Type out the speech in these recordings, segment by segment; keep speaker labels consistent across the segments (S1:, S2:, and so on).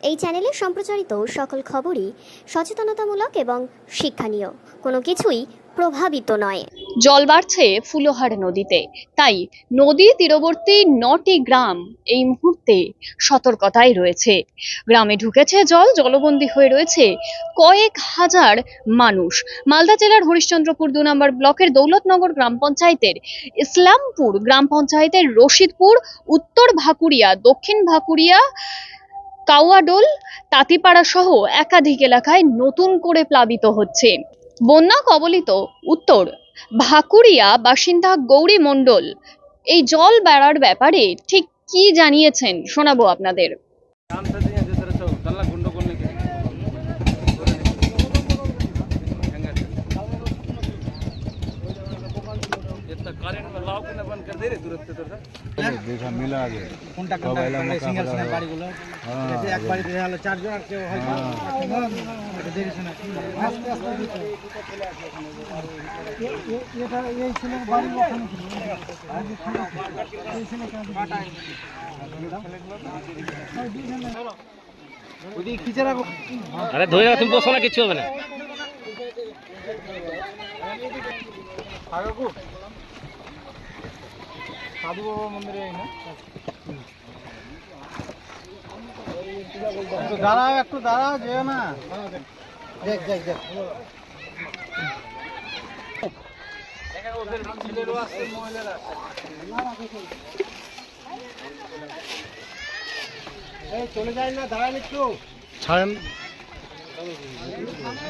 S1: এই চ্যানেলে সম্প্রচারিত সকল খবরই সচেতনতামূলক এবং শিক্ষণীয়, কোনো কিছুই প্রভাবিত নয়।
S2: জল বাড়ছে ফুলোহার নদীতে, তাই নদী তীরবর্তী 9টি গ্রাম এই মুহূর্তে সতর্কতায় রয়েছে। গ্রামে ঢুকেছে জল, জলবন্দী হয়ে রয়েছে কয়েক হাজার মানুষ। মালদা জেলার হরিশ্চন্দ্রপুর 2 নম্বর ব্লকের দৌলতনগর গ্রাম পঞ্চায়েতের ইসলামপুর গ্রাম পঞ্চায়েতের রশিদপুর, উত্তর ভাকুরিয়া, দক্ষিণ ভাকুরিয়া, কাওয়াডোল, তাঁতিপাড়া সহ একাধিক এলাকায় নতুন করে প্লাবিত হচ্ছে। বন্যা কবলিত উত্তর ভাকুরিয়া বাসিন্দা গৌরী মণ্ডল এই জল বাড়ার ব্যাপারে ঠিক কি জানিয়েছেন শোনাবো আপনাদের।
S3: देखा मिला आगे
S4: सिंगल सिंगल बाड़ीগুলো যে এক বাড়িতে হলো চারজন আর কেউ হয়তো এটা দেখে শুনে আস্তে আস্তে দিতে এটা এই ছিল বাড়ি ওখানে এই ছিল কাটাই ওদি খিচে রাখো।
S5: আরে ধরে রাখ, তুমি বসো না, কিছু হবে না।
S4: আগো সাধু বাবা মন্দিরে না একটু দাঁড়াও যেও না। দেখ দেখ দেখ চলে যায় না, দাঁড়ান একটু
S3: ছাড়েন,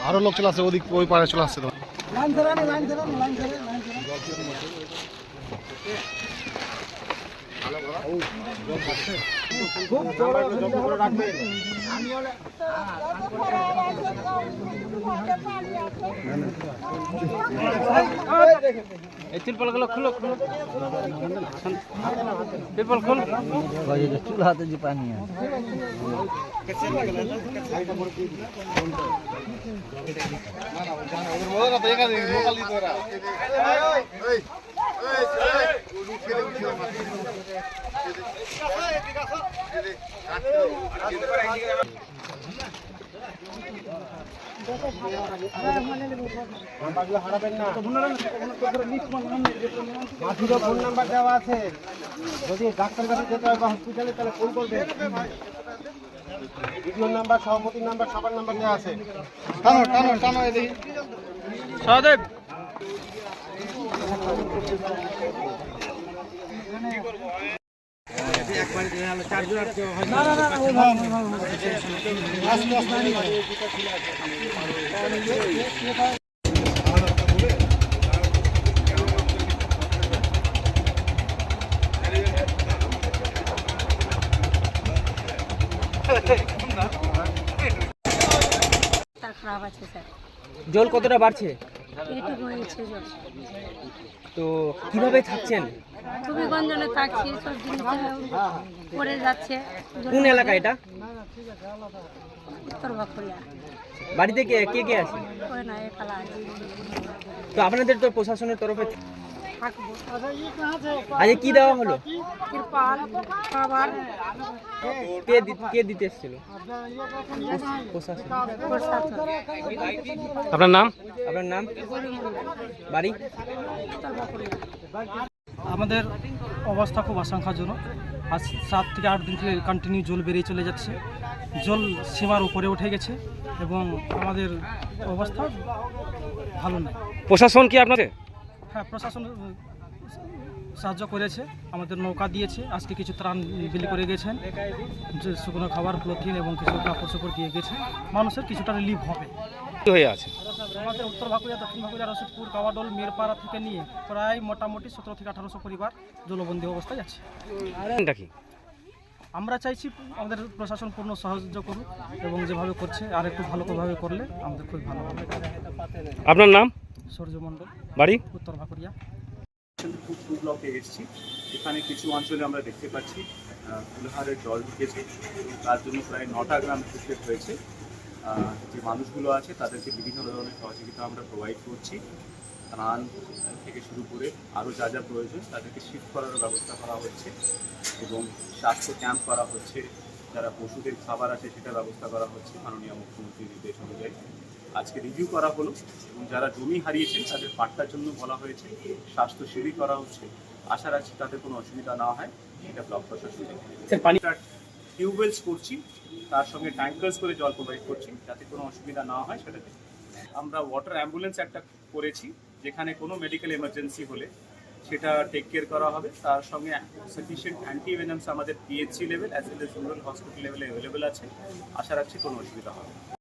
S3: আরো লোক চলে আসছে ওদিক, ওই পাড়ে চলে আসছে তো।
S4: লাইন ধরানি লাইন ধরানি লাইন ধরে লাইন ধরে খুব বড় রাখবেন। এই তিরপলগুলো খুলো খুলো, তিরপল খুল। চুলাতে যে পানি আছে মাঝিরও ফোন নাম্বার দেওয়া আছে, যদি ডাক্তারের কাছে যেতে হয় বা হসপিটালে তাহলে ফোন করবেন। ভিডিওর নাম্বার, সভাপতির নাম্বার, সবার নাম্বার দেওয়া আছে। টানো টানো টানো এদিকে সহদেব। এক বাড়িতে হলো চারজন আর কেউ হয়তো আস্তে
S6: তার খারাপ আছে স্যার।
S7: জল কতটা বাড়ছে?
S6: এইটুকু হয়েছে জল।
S7: তো কিভাবে থাকছেন?
S6: খুবই গঞ্জনে থাকছি, সব জিনিস পড়ে যাচ্ছে।
S7: কোন এলাকা এটা?
S6: উত্তর ভাকুরিয়া।
S7: বাড়িতে কে কে কে আছে?
S6: ওই না একালা আছে।
S7: তো আপনাদের তো প্রশাসনের তরফে
S6: থাকবো।
S7: আজ কি দেওয়া হলো?
S6: তিরপাল, খাবার,
S7: কে দিতে এসেছিল? প্রশাসন।
S6: প্রসাদ।
S5: আপনার নাম?
S7: আপনার নাম, বাড়ি?
S6: উত্তর ভাকুরিয়া।
S4: আমাদের অবস্থা খুব আশঙ্কাজনক। আজ 7 থেকে 8 দিন থেকে কন্টিনিউ জল বেরিয়ে চলে যাচ্ছে, জল সীমার উপরে উঠে গেছে এবং আমাদের অবস্থা ভালো নয়।
S5: প্রশাসন কি আপনাদের?
S4: হ্যাঁ, প্রশাসন সাহায্য করেছে, আমাদের নৌকা দিয়েছে, আজকে কিছু ত্রাণ বিলি করে গেছেন, যে শুকনো খাবার, পলিথিন এবং কিছু কাপড় চোপড় দিয়ে গেছে। মানুষের কিছুটা রিলিফ হবে।
S5: কি হয়ে আছে?
S4: আমাদের উত্তর ভাকুরিয়া, দক্ষিণ ভাকুরিয়া, রশিদপুর, কাওয়াডোল, মিরপাড়া থেকে নিয়ে প্রায় মোটামুটি 17 থেকে 1800 পরিবার জলবন্দী অবস্থায় আছে।
S5: এটা কি?
S4: আমরা চাইছি আমাদের প্রশাসন পূর্ণ সাহায্য করুক এবং যেভাবে করছে আর একটু ভালোভাবে করলে আমাদের খুব ভালো হবে।
S5: আপনার নাম?
S4: সূর্য মণ্ডল,
S5: বাড়ি?
S4: উত্তর ভাকুরিয়া।
S8: ব্লকে এসেছি, এখানে কিছু অঞ্চলে আমরা দেখতে পাচ্ছি ফুলহারের জল ঢুকেছে, তার জন্য প্রায় 9টা গ্রাম এফেক্টেড হয়েছে। যে মানুষগুলো আছে তাদেরকে বিভিন্ন ধরনের সহযোগিতা আমরা প্রোভাইড করছি, ত্রাণ থেকে শুরু করে আরও যা যা প্রয়োজন তাদেরকে শিফট করার ব্যবস্থা করা হচ্ছে এবং স্বাস্থ্য ক্যাম্প করা হচ্ছে, যারা পশুদের খাবার আছে সেটা ব্যবস্থা করা হচ্ছে মাননীয় মুখ্যমন্ত্রীর নির্দেশ অনুযায়ী। আজকে রিভিউ করা হলো এবং যারা জমি হারিয়েছেন তাদের পাট্টার জন্য বলা হয়েছে, স্বাস্থ্য শিবির করা হচ্ছে। আশা রাখছি তাদের কোনো অসুবিধা না হয়, সেটা ব্লক প্রশাসন দেখবে।
S7: স্যার পানি
S8: টিউবওয়েলস করছি, তার সঙ্গে ট্যাঙ্কার্স করে জল প্রোভাইড করছি, যাতে কোনো অসুবিধা না হয় সেটা দেখি। আমরা ওয়াটার অ্যাম্বুলেন্স একটা করেছি, যেখানে কোনো মেডিকেল এমার্জেন্সি হলে সেটা টেক কেয়ার করা হবে। তার সঙ্গে সাফিসিয়েন্ট অ্যান্টিভেনামস আমাদের PHC level as well as rural hospital লেভেলে অ্যাভেলেবেল আছে। আশা রাখছি কোনো অসুবিধা হবে না।